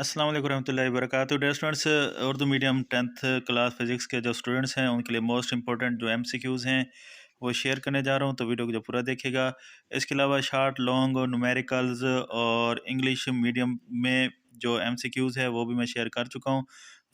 अस्सलाम वालेकुम रहमतुल्लाहि व बरकातहू। Dear students, Urdu medium 10th class physics के जो स्टूडेंट्स हैं उनके लिए मोस्ट इंपॉर्टेंट जो एमसीक्यूज़ हैं वो शेयर करने जा रहा हूं, तो वीडियो को जो पूरा देखिएगा। इसके अलावा शॉर्ट लॉन्ग और न्यूमेरिकल्स और इंग्लिश मीडियम में जो एमसीक्यूज़ है वो भी मैं शेयर कर चुका हूं।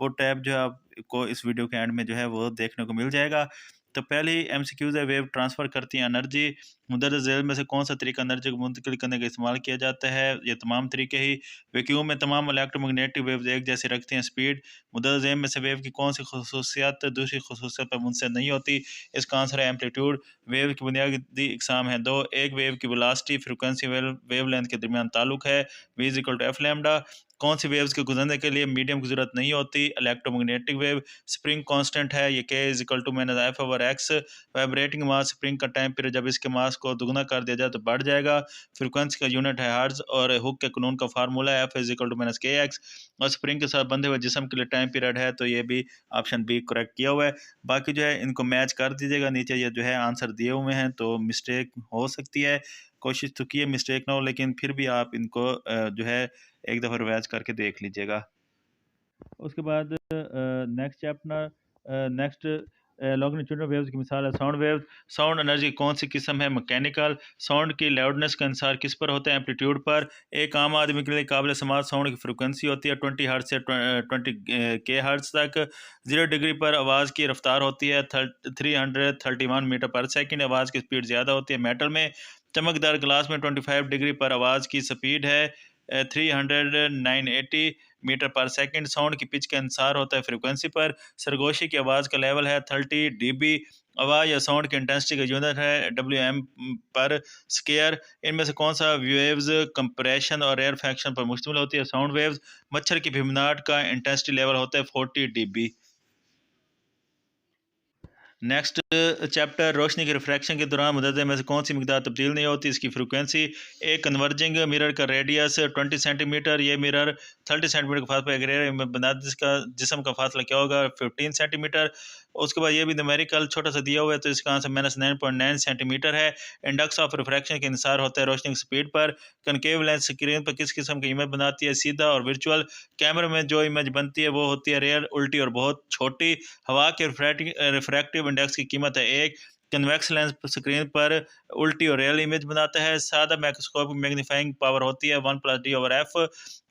वो टैब जो है आपको इस वीडियो के एंड में जो है वो देखने को मिल जाएगा। तो पहली एमसीक्यूज़ है, वेव ट्रांसफ़र करती है एनर्जी। मुंदरज झेल में से कौन सा तरीका एनर्जी को मुंतकिल करने का इस्तेमाल किया जाता है? ये तमाम तरीके ही। वैक्यूम में तमाम इलेक्ट्रोमैग्नेटिक वेव्स एक जैसी रखती हैं स्पीड। मुंदरज झेल में से वेव की कौन सी खसूसियात दूसरी खसूसियत पर मुनसर नहीं होती? इसका आंसर है एम्पलीट्यूड। वेव की बुनियादी इकसाम है दो। एक वेव की वेलोसिटी फ्रिक्वेंसी वेवलेंथ के दरमियान ताल्लुक है, V is equal to F lambda. कौन सी वेव्स के गुजरने के लिए मीडियम की जरूरत नहीं होती? Electromagnetic wave. स्प्रिंग कांस्टेंट है ये K is equal to minus F over X. Vibrating mass spring का टाइम पीरियड जब इसके मास को दुगना कर दिया जाए तो बढ़ जाएगा। फ्रीक्वेंसी का यूनिट है हर्ट्ज और हुक के कानून का फार्मूला है F is equal to minus K X. और स्प्रिंग के साथ बंधे हुए जिसम के लिए टाइम पीरियड है, तो ये भी ऑप्शन बी करेक्ट किया हुआ है। बाकी जो है इनको मैच कर दीजिएगा, नीचे ये जो है आंसर दिए हुए हैं, तो मिस्टेक हो सकती है। कोशिश तो की है मिस्टेक ना हो, लेकिन फिर भी आप इनको जो है एक दफ़ा रिवाइज करके देख लीजिएगा। उसके बाद next chapter next longitudinal waves की मिसाल है साउंड वेव्स। साउंड एनर्जी कौन सी किस्म है? मैकेनिकल। साउंड की लाउडनेस का इंसार किस पर होता है? एम्पलीट्यूड पर। एक आम आदमी के लिए काबिल समात साउंड की फ्रिक्वेंसी होती है 20 हर्ट्ज से 20 के हर्ट्ज तक। 0 डिग्री पर आवाज़ की रफ्तार होती है 331 मीटर पर सेकेंड। आवाज़ की स्पीड ज़्यादा होती है मेटल में। चमकदार ग्लास में 25 डिग्री पर आवाज़ की स्पीड है 300 मीटर पर सेकंड। साउंड की पिच का इंसार होता है फ्रीक्वेंसी पर। सरगोशी की आवाज़ का लेवल है 30 डीबी। आवाज़ या साउंड की इंटेंसिटी का यूनिट है डब्ल्यू एम पर स्केयर। इनमें से कौन सा वेव्स कंप्रेशन और रेयरफैक्शन पर मुश्तमिल होती है? Sound waves. मच्छर की भिमनाट का इंटेंसिटी लेवल होता है 40 डीबी। नेक्स्ट चैप्टर, रोशनी के रिफ्रैक्शन के दौरान मुद्दे में से कौन सी मिकदार तब्दील नहीं होती? इसकी फ्रीक्वेंसी। एक कन्वर्जिंग मिरर का रेडियस 20 सेंटीमीटर, ये मिरर 30 सेंटीमीटर का फासला एग्रेर बना, जिसका जिसम का फासला क्या होगा? 15 सेंटीमीटर। उसके बाद ये भी न्यूमेरिकल छोटा सा दिया हुआ है, तो इसका आंसर -9.9 सेंटीमीटर है। इंडक्स ऑफ रिफ्रैक्शन का इंसार होता है रोशनी की स्पीड पर। कनकेव लेंस स्क्रीन पर किस किस्म की इमेज बनाती है? सीधा और वर्चुअल। कैमरे में जो इमेज बनती है वो होती है रेयर, उल्टी और बहुत छोटी। हवा के रिफ्रैक्टिव इंडेक्स की कीमत है 1। कन्वेक्स लेंस स्क्रीन पर उल्टी और रियल इमेज बनाता है। सादा माइक्रोस्कोप मैग्नीफाइंग पावर होती है 1+d/f।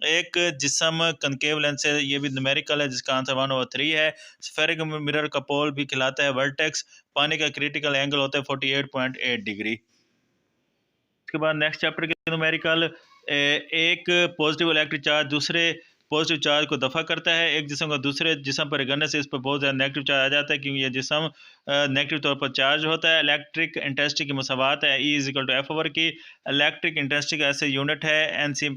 एक जिसम कनकेव लेंस है, ये भी न्यूमेरिकल है, जिसका आंसर 1/3 है। स्फेरिक मिरर का पोल भी खिलाता है वर्टेक्स। पानी का क्रिटिकल एंगल होता है 48.8 डिग्री। उसके बाद नेक्स्ट चैप्टर के न्यूमेरिकल। एक पॉजिटिव इलेक्ट्रिक चार्ज दूसरे पॉजिटिव चार्ज को दफा करता है। एक जिसम का दूसरे जिसम पर गिरने से इस पर बहुत ज़्यादा नेगेटिव चार्ज आ जाता है, क्योंकि ये जिसम नेगेटिव तौर पर चार्ज होता है। इलेक्ट्रिक इंटेंसिटी की मुसावात है E is equal to F over Q. Electric intensity का ऐसे यूनिट है एन सी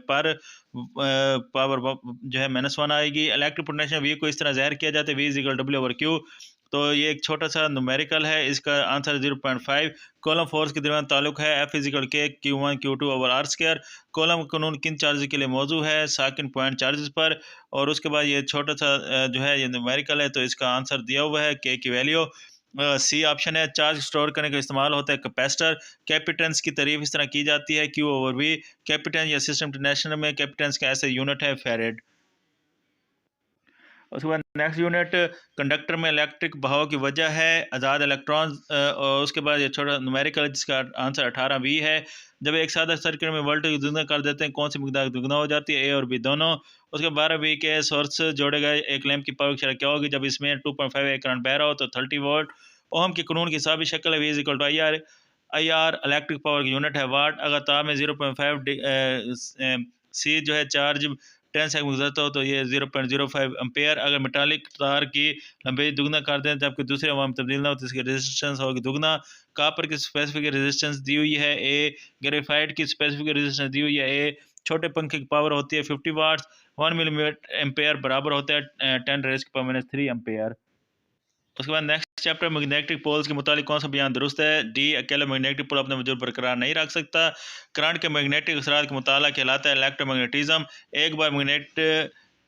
पर पावर जो है -1 आएगी। इलेक्ट्रिक पोटेंशियल वी को इस तरह ज़ाहिर किया जाता है V is equal W over Q. तो ये एक छोटा सा न्यूमेरिकल है, इसका आंसर 0.5। कॉलम फोर्स के दरमियान ताल्लुक है एफ इजिकल के Q1 Q2 over are square. Column कानून किन चार्ज के लिए मौजू है? साकिन पॉइंट चार्जेस पर। और उसके बाद ये छोटा सा जो है ये न्यूमेरिकल है, तो इसका आंसर दिया हुआ है के की वैल्यू सी ऑप्शन है। चार्ज स्टोर करने का इस्तेमाल होता है कैपेसिटर। कैपिटेंस की तारीफ इस तरह की जाती है Q ओवर V। कैपिटेंस या सिस्टम इंटरनेशनल में कैपिटेंस का ऐसे यूनिट है फेरेड। उसके बाद नेक्स्ट यूनिट, कंडक्टर में इलेक्ट्रिक बहाव की वजह है आज़ाद इलेक्ट्रॉन। और उसके बाद ये छोटा न्यूमेरिकल जिसका आंसर 18V है। जब एक सादा सर्किट में वोल्टेज दुगना कर देते हैं, कौन सी मिकदार दुगना हो जाती है? ए और बी दोनों। उसके 12V के सोर्स जोड़े गए एक लैंप की पावर की क्या होगी जब इसमें 2.5 एक करंट बह रहा हो? तो 30 वोल्ट। ओम के कानून की हिसाबी शक्ल है V is equal to I R electric power की यूनिट है वाट। अगर तार में 0.5 सी जो है चार्ज 10 सेकंड गुजरता हो तो ये 0.05 एम्पेयर। अगर मेटालिक तार की लंबाई दुगना कर दें जबकि दूसरे हवा में तब्दील ना हो तो इसकी रेजिस्टेंस होगी दुगना। कापर की स्पेसिफिक रेजिस्टेंस दी हुई है ए। ग्रेफाइट की स्पेसिफिक रेजिस्टेंस दी हुई है ए। छोटे पंखे की पावर होती है 50 वाट्स। 1 मिलीमीटर एम्पेयर बराबर होता है 10⁻³ एम्पेयर। उसके बाद नेक्स्ट चैप्टर, मैग्नेटिक पोल्स के मुतालिक कौन सा बयान दुरुस्त है? डी, अकेला मैग्नेटिक पोल अपने वजूद बरकरार नहीं रख सकता। करंट के मैग्नेटिक असरात का मुताला कहलाता है इलेक्ट्रोमैग्नेटिज्म। एक बार मैग्नेट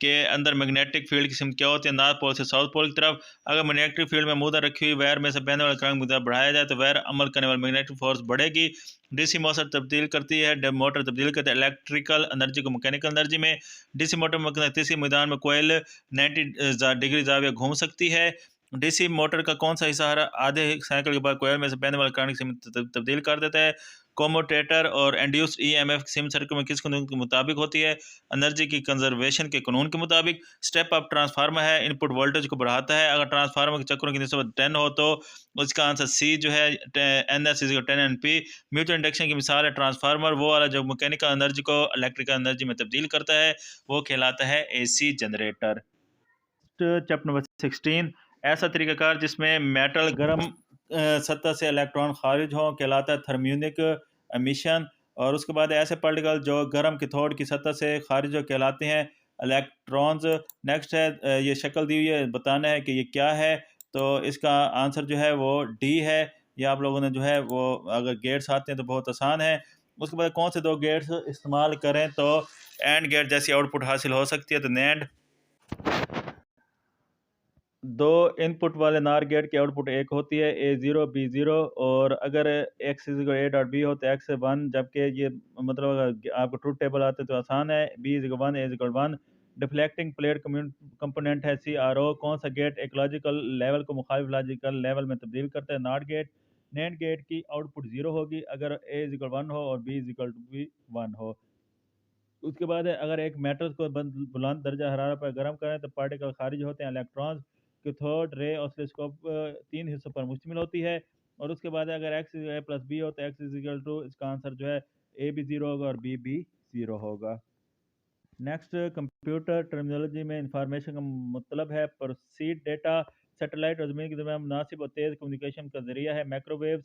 के अंदर मैग्नेटिक फील्ड की सिमत क्या होती है, नॉर्थ पोल से साउथ पोल की तरफ। अगर मैग्नेटिक फील्ड में मुद्दा रखी हुई वायर में से बहने वाला करंट मुद्दा बढ़ाया जाए तो वायर अमल करने वाली मैग्नेटिक फोर्स बढ़ेगी। डीसी मोटर तब्दील करती है, मोटर तब्दील करती है इलेक्ट्रिकल एनर्जी को मैकेनिकल एनर्जी में। डीसी मोटर मकनातीसी मैदान में कोयल 90 डिग्री जाविया घूम सकती है। डीसी मोटर का कौन सा हिस्सा हर आधे साइकिल के बाद कोयल में से बहने वाले करंट की तब्दील कर देता है? कोमोटेटर और इंड्यूस्ड ईएमएफ सिम सर्किट में किस कानून के मुताबिक होती है? एनर्जी की कंजर्वेशन के कानून के मुताबिक। स्टेप अप ट्रांसफार्मर है, इनपुट वोल्टेज को बढ़ाता है। अगर ट्रांसफार्मर के चक्रों की निस्बत 10 हो तो उसका आंसर सी जो है N S 10 NP। Mutual induction की मिसाल है ट्रांसफार्मर, वो वाला जो मैकेनिकल एनर्जी को इलेक्ट्रिकल एनर्जी में तब्दील करता है, वो कहलाता है AC जनरेटर। चैप्टर नंबर 16, ऐसा तरीकाकार जिसमें मेटल गर्म सतह से इलेक्ट्रॉन खारिज हों कहलाता है थर्मियोनिक एमिशन। और उसके बाद ऐसे पार्टिकल जो गर्म कैथोड की सतह से खारिज हो कहलाते हैं इलेक्ट्रॉन्स। नेक्स्ट है ये शक्ल दी हुई है, बताना है कि ये क्या है। तो इसका आंसर जो है वो डी है। ये आप लोगों ने जो है वो अगर गेट्स आते हैं तो बहुत आसान है। उसके बाद कौन से दो गेट्स इस्तेमाल करें तो एंड गेट जैसी आउटपुट हासिल हो सकती है? तो नैंड दो इनपुट वाले नार गेट की आउटपुट एक होती है A0 B0। और अगर x is A dot B हो तो x से 1, जबकि ये मतलब अगर आपको ट्रूथ टेबल आते तो आसान है। B is 1 A is 1। Deflecting plate component है CRO। कौन सा गेट एक लॉजिकल लेवल को मुखालिफ लॉजिकल लेवल में तब्दील करता है? Not gate. नैंड गेट की आउटपुट 0 होगी अगर A इज 1 हो और B इज 1 हो। उसके बाद है अगर एक मेटल को बुलंद दर्जा हरारत पर गर्म करें तो पार्टिकल खारिज होते हैं इलेक्ट्रॉन्स। कैथोड रे ऑसिलोस्कोप 3 हिस्सों पर मुश्तमिल होती है। और उसके बाद अगर x A प्लस बी हो तो x इज इक्वल टू, इसका आंसर जो है A भी 0 होगा और B भी 0 होगा। नेक्स्ट, कंप्यूटर टर्मिनोलॉजी में इंफॉर्मेशन का मतलब है प्रोसीड डेटा। सैटेलाइट और ज़मीन के दरमियान मुनासिब और तेज़ कम्युनिकेशन का जरिया है माइक्रोवेव्स।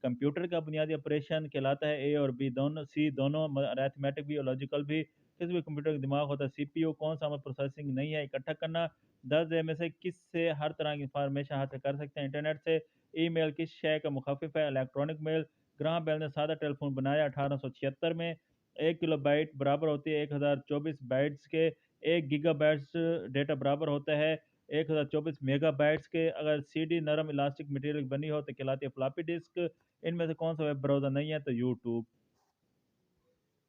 कंप्यूटर का बुनियादी ऑपरेशन कहलाता है A और B दोनों, C दोनों, अरिथमेटिक भी और लॉजिकल भी। किस भी कंप्यूटर का दिमाग होता है CPU। कौन सा अमल प्रोसेसिंग नहीं है? इकट्ठा करना। 10 में से किस से हर तरह की इंफॉर्मेशन हासिल कर सकते हैं? इंटरनेट से। ईमेल किस शय का मुखाफिफ है? Electronic mail. ग्राहम बेल ने सादा टेलीफोन बनाया 1876 में। 1 किलोबाइट बराबर होती है 1024 बाइट्स के। 1 गीगाबाइट्स डेटा बराबर होता है 1024 मेगाबाइट्स के। अगर CD नरम इलास्टिक मटेरियल की बनी हो तो कहलाती है फ्लॉपी डिस्क। इनमें से कौन सा वेब ब्राउज़र नहीं है? तो यूट्यूब।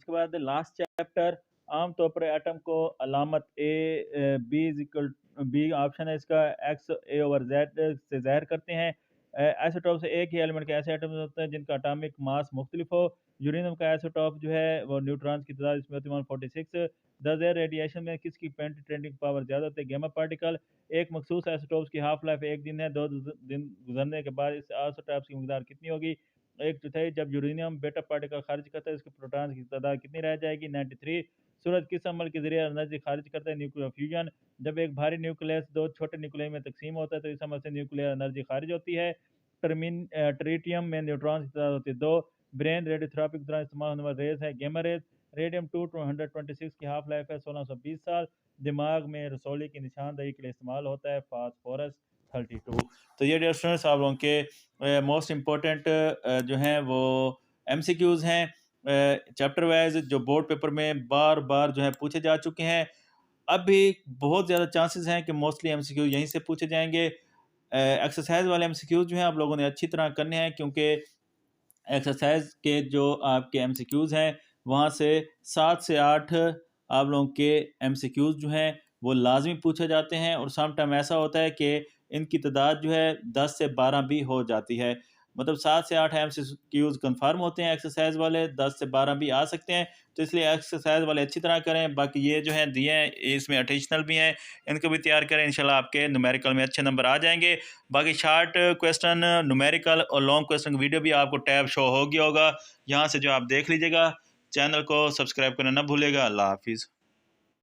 इसके बाद लास्ट चैप्टर, आमतौर पर एटम को अलामत B is equal B option है इसका, एक्स A ओवर जेड से ज़ाहिर करते हैं। आइसोटॉप से एक ही एलिमेंट के ऐसे एटम्स होते हैं जिनका एटॉमिक मास मुख्तलिफ हो। यूरेनियम का आइसोटॉप जो है वो न्यूट्रॉन्स की तादाद इसमें होती है 146। द रेडिएशन में किसकी पेनिट्रेटिंग पावर ज़्यादा होती है? Gamma particle. एक मखसूस आइसोटॉप्स की हाफ लाइफ 1 दिन है। 2 दिन गुजरने के बाद इस आइसोटॉप्स की मकदार कितनी होगी? 1/4। जब यूरेनियम बेटा पार्टिकल खारिज करता है इसके प्रोटॉन्स की तादाद कितनी रह जाएगी? 93। सूरज किस अमल के जरिए एनर्जी खारिज करता है? Nuclear fusion. जब एक भारी न्यूक्लियस 2 छोटे न्यूक्लियस में तकसीम होता है तो इस अमल से न्यूक्लियर एनर्जी खारिज होती है। ट्रीटियम में न्यूट्रॉन की तादाद होती है 2। ब्रेन रेडियोथेरेपी के दौरान इस्तेमाल होने वाला रेज है गैमा रेज। रेडियम 2 126 की हाफ लाइफ है 1620 साल। दिमाग में रसौली की निशानदही के लिए इस्तेमाल होता है फास्फोरस 32। तो ये डियर स्टूडेंट्स आप लोगों के मोस्ट इम्पोर्टेंट जो हैं वो MCQs हैं चैप्टर वाइज, जो बोर्ड पेपर में बार बार जो है पूछे जा चुके हैं। अब भी बहुत ज़्यादा चांसेस हैं कि मोस्टली MCQ यहीं से पूछे जाएंगे। एक्सरसाइज वाले MCQ जो हैं आप लोगों ने अच्छी तरह करने हैं, क्योंकि एक्सरसाइज के जो आपके MCQs हैं वहाँ से 7 से 8 आप लोगों के MCQs जो हैं वो लाजमी पूछे जाते हैं। और सम टाइम ऐसा होता है कि इनकी तादाद जो है 10 से 12 भी हो जाती है। मतलब 7 से 8 MCQs कंफर्म होते हैं एक्सरसाइज वाले, 10 से 12 भी आ सकते हैं। तो इसलिए एक्सरसाइज वाले अच्छी तरह करें। बाकी ये जो हैं दिए हैं इसमें एडिशनल भी हैं, इनको भी तैयार करें, इंशाल्लाह आपके न्यूमेरिकल में अच्छे नंबर आ जाएंगे। बाकी शार्ट क्वेश्चन, न्यूमेरिकल और लॉन्ग क्वेश्चन की वीडियो भी आपको टैब शो हो गया होगा, यहाँ से जो आप देख लीजिएगा। चैनल को सब्सक्राइब करना ना भूलिएगा। अल्लाह हाफिज़।